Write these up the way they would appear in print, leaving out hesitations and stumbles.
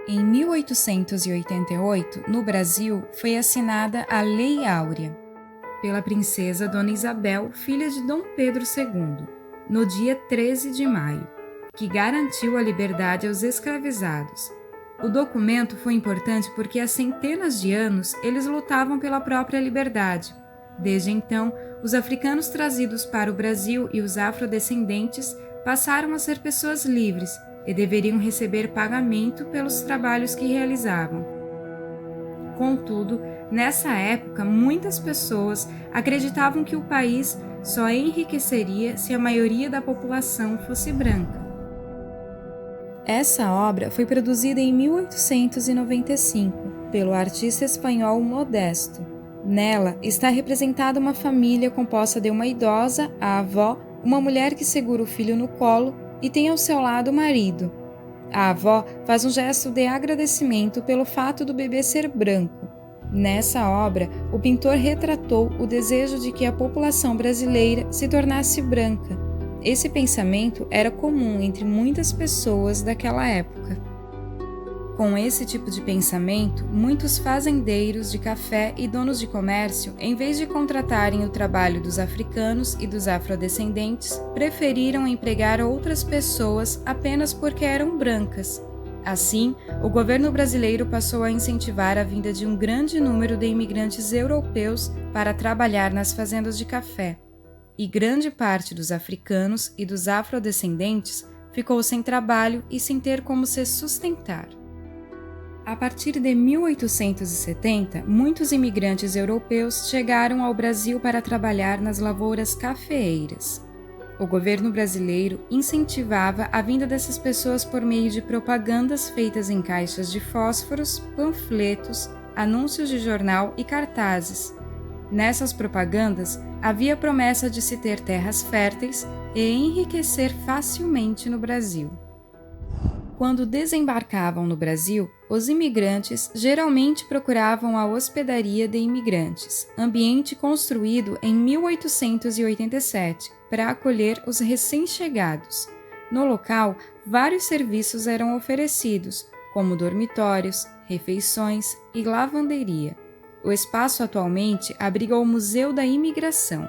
Em 1888, no Brasil, foi assinada a Lei Áurea, pela princesa Dona Isabel, filha de Dom Pedro II, no dia 13 de maio, que garantiu a liberdade aos escravizados. O documento foi importante porque há centenas de anos eles lutavam pela própria liberdade. Desde então, os africanos trazidos para o Brasil e os afrodescendentes passaram a ser pessoas livres e deveriam receber pagamento pelos trabalhos que realizavam. Contudo, nessa época, muitas pessoas acreditavam que o país só enriqueceria se a maioria da população fosse branca. Essa obra foi produzida em 1895 pelo artista espanhol Modesto. Nela está representada uma família composta de uma idosa, a avó, uma mulher que segura o filho no colo e tem ao seu lado o marido. A avó faz um gesto de agradecimento pelo fato do bebê ser branco. Nessa obra, o pintor retratou o desejo de que a população brasileira se tornasse branca. Esse pensamento era comum entre muitas pessoas daquela época. Com esse tipo de pensamento, muitos fazendeiros de café e donos de comércio, em vez de contratarem o trabalho dos africanos e dos afrodescendentes, preferiram empregar outras pessoas apenas porque eram brancas. Assim, o governo brasileiro passou a incentivar a vinda de um grande número de imigrantes europeus para trabalhar nas fazendas de café, e grande parte dos africanos e dos afrodescendentes ficou sem trabalho e sem ter como se sustentar. A partir de 1870, muitos imigrantes europeus chegaram ao Brasil para trabalhar nas lavouras cafeeiras. O governo brasileiro incentivava a vinda dessas pessoas por meio de propagandas feitas em caixas de fósforos, panfletos, anúncios de jornal e cartazes. Nessas propagandas, havia promessa de se ter terras férteis e enriquecer facilmente no Brasil. Quando desembarcavam no Brasil, os imigrantes geralmente procuravam a hospedaria de imigrantes, ambiente construído em 1887 para acolher os recém-chegados. No local, vários serviços eram oferecidos, como dormitórios, refeições e lavanderia. O espaço atualmente abriga o Museu da Imigração.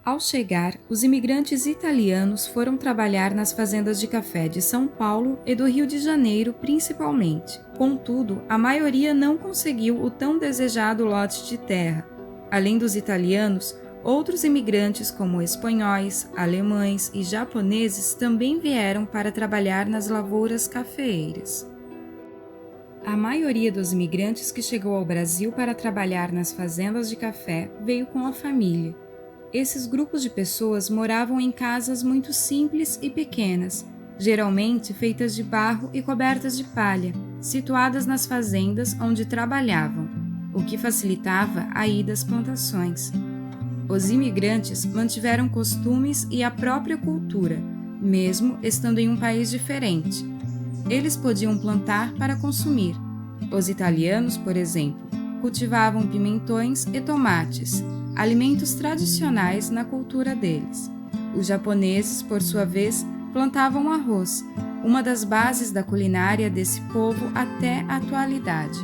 Ao chegar, os imigrantes italianos foram trabalhar nas fazendas de café de São Paulo e do Rio de Janeiro principalmente. Contudo, a maioria não conseguiu o tão desejado lote de terra. Além dos italianos, outros imigrantes como espanhóis, alemães e japoneses também vieram para trabalhar nas lavouras cafeeiras. A maioria dos imigrantes que chegou ao Brasil para trabalhar nas fazendas de café veio com a família. Esses grupos de pessoas moravam em casas muito simples e pequenas, geralmente feitas de barro e cobertas de palha, situadas nas fazendas onde trabalhavam, o que facilitava a ida às plantações. Os imigrantes mantiveram costumes e a própria cultura, mesmo estando em um país diferente. Eles podiam plantar para consumir. Os italianos, por exemplo, cultivavam pimentões e tomates, alimentos tradicionais na cultura deles. Os japoneses, por sua vez, plantavam arroz, uma das bases da culinária desse povo até a atualidade.